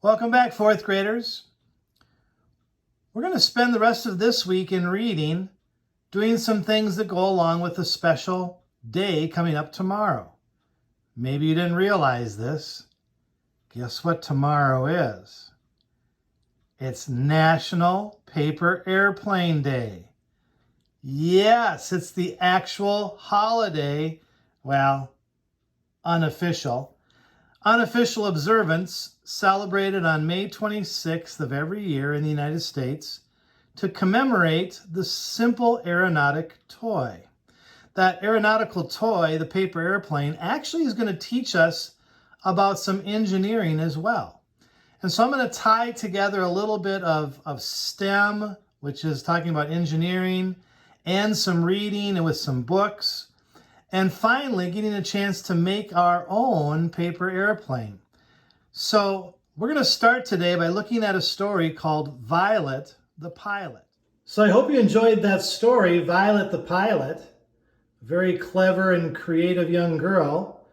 Welcome back, fourth graders. We're going to spend the rest of this week in reading, doing some things that go along with a special day coming up tomorrow. Maybe you didn't realize this. Guess what tomorrow is? It's National Paper Airplane Day. Yes, it's the actual holiday, well, unofficial observance celebrated on May 26th of every year in the United States to commemorate the simple aeronautic toy. That aeronautical toy, the paper airplane, actually is going to teach us about some engineering as well. And so I'm going to tie together a little bit of STEM, which is talking about engineering, and some reading and with some books. And finally, getting a chance to make our own paper airplane. So we're going to start today by looking at a story called Violet the Pilot. So I hope you enjoyed that story, Violet the Pilot. A very clever and creative young girl.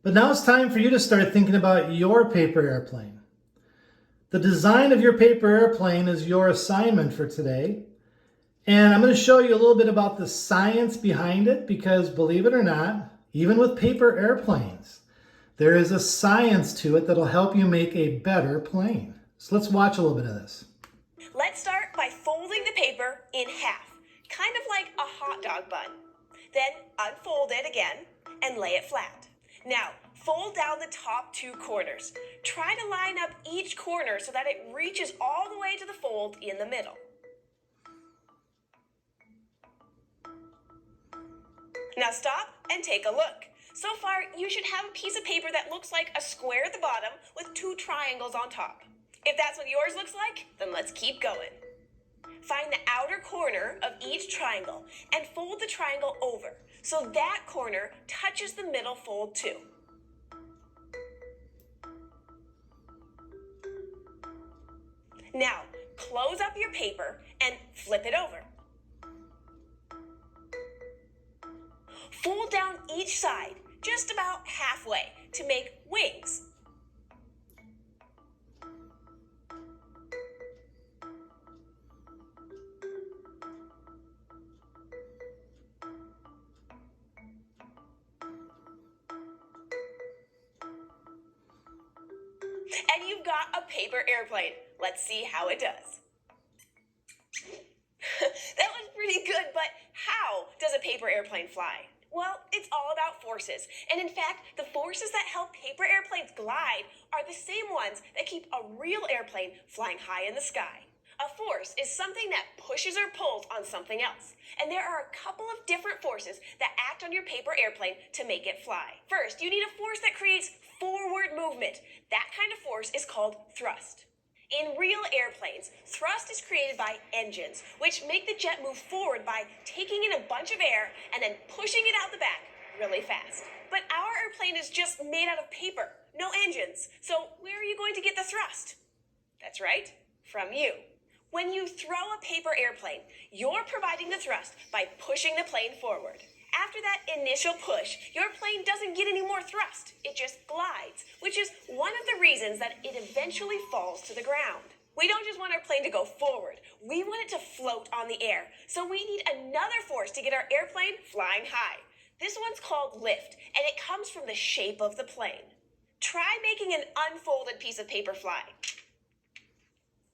But now it's time for you to start thinking about your paper airplane. The design of your paper airplane is your assignment for today. And I'm going to show you a little bit about the science behind it because, believe it or not, even with paper airplanes, there is a science to it that'll help you make a better plane. So let's watch a little bit of this. Let's start by folding the paper in half, kind of like a hot dog bun. Then unfold it again and lay it flat. Now, fold down the top two corners. Try to line up each corner so that it reaches all the way to the fold in the middle. Now stop and take a look. So far, you should have a piece of paper that looks like a square at the bottom with two triangles on top. If that's what yours looks like, then let's keep going. Find the outer corner of each triangle and fold the triangle over so that corner touches the middle fold too. Now, close up your paper and flip it over. Fold down each side just about halfway to make wings. And you've got a paper airplane. Let's see how it does. That was pretty good, but how does a paper airplane fly? Well, it's all about forces. And in fact, the forces that help paper airplanes glide are the same ones that keep a real airplane flying high in the sky. A force is something that pushes or pulls on something else. And there are a couple of different forces that act on your paper airplane to make it fly. First, you need a force that creates forward movement. That kind of force is called thrust. In real airplanes, thrust is created by engines, which make the jet move forward by taking in a bunch of air and then pushing it out the back really fast. But our airplane is just made out of paper, no engines. So where are you going to get the thrust? That's right, from you. When you throw a paper airplane, you're providing the thrust by pushing the plane forward. After that initial push, your plane doesn't get any more thrust. It just glides, which is one of the reasons that it eventually falls to the ground. We don't just want our plane to go forward. We want it to float on the air. So we need another force to get our airplane flying high. This one's called lift, and it comes from the shape of the plane. Try making an unfolded piece of paper fly.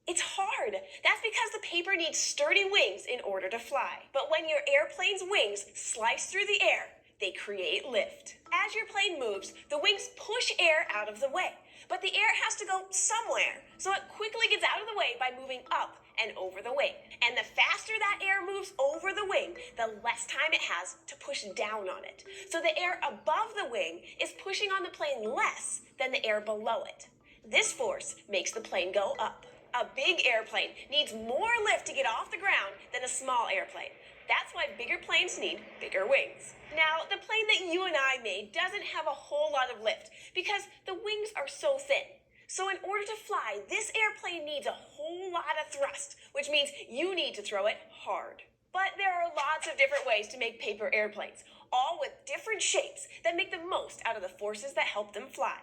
It's hard. That's because the paper needs sturdy wings in order to fly. But when your airplane's wings slice through the air, they create lift. As your plane moves, the wings push air out of the way. But the air has to go somewhere, so it quickly gets out of the way by moving up and over the wing. And the faster that air moves over the wing, the less time it has to push down on it. So the air above the wing is pushing on the plane less than the air below it. This force makes the plane go up. A big airplane needs more lift to get off the ground than a small airplane. That's why bigger planes need bigger wings. Now, the plane that you and I made doesn't have a whole lot of lift because the wings are so thin. So in order to fly, this airplane needs a whole lot of thrust, which means you need to throw it hard. But there are lots of different ways to make paper airplanes, all with different shapes that make the most out of the forces that help them fly.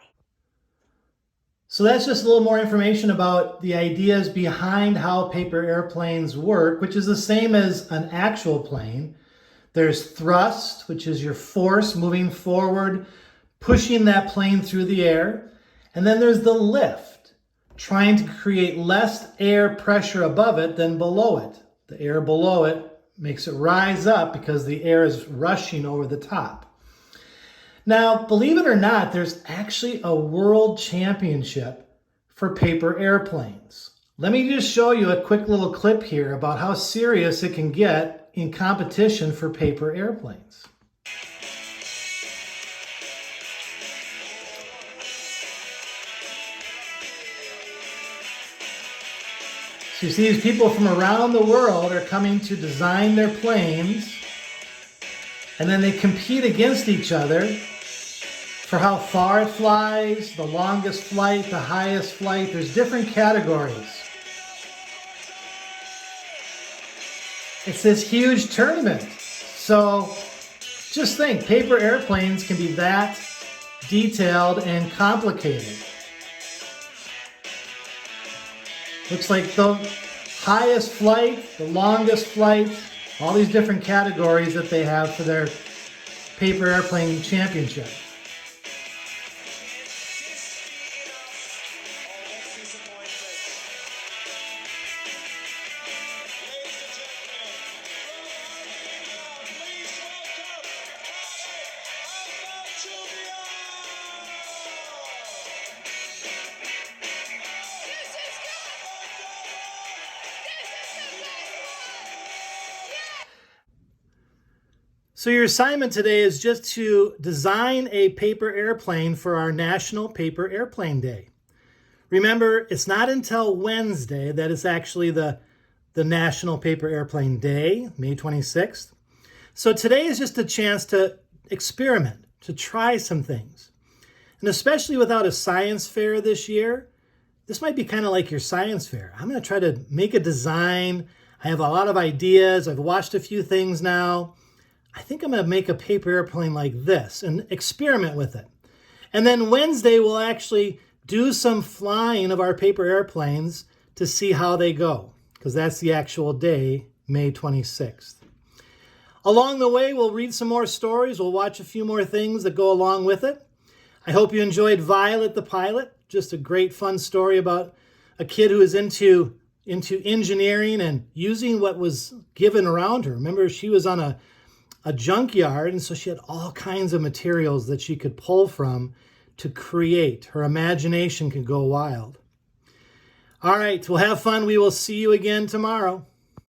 So that's just a little more information about the ideas behind how paper airplanes work, which is the same as an actual plane. There's thrust, which is your force moving forward, pushing that plane through the air. And then there's the lift, trying to create less air pressure above it than below it. The air below it makes it rise up because the air is rushing over the top. Now, believe it or not, there's actually a world championship for paper airplanes. Let me just show you a quick little clip here about how serious it can get in competition for paper airplanes. So you see these people from around the world are coming to design their planes, and then they compete against each other for how far it flies, the longest flight, the highest flight. There's different categories. It's this huge tournament. So just think, paper airplanes can be that detailed and complicated. Looks like the highest flight, the longest flight, all these different categories that they have for their paper airplane championship. So your assignment today is just to design a paper airplane for our National Paper Airplane Day. Remember, it's not until Wednesday that it's actually the National Paper Airplane Day, May 26th. So today is just a chance to experiment, to try some things. And especially without a science fair this year, this might be kind of like your science fair. I'm going to try to make a design. I have a lot of ideas. I've watched a few things now. I think I'm going to make a paper airplane like this and experiment with it. And then Wednesday, we'll actually do some flying of our paper airplanes to see how they go, because that's the actual day, May 26th. Along the way, we'll read some more stories. We'll watch a few more things that go along with it. I hope you enjoyed Violet the Pilot, just a great fun story about a kid who is into engineering and using what was given around her. Remember, she was on a junkyard, and so she had all kinds of materials that she could pull from to create. Her imagination could go wild. All right, we'll have fun. We will see you again tomorrow.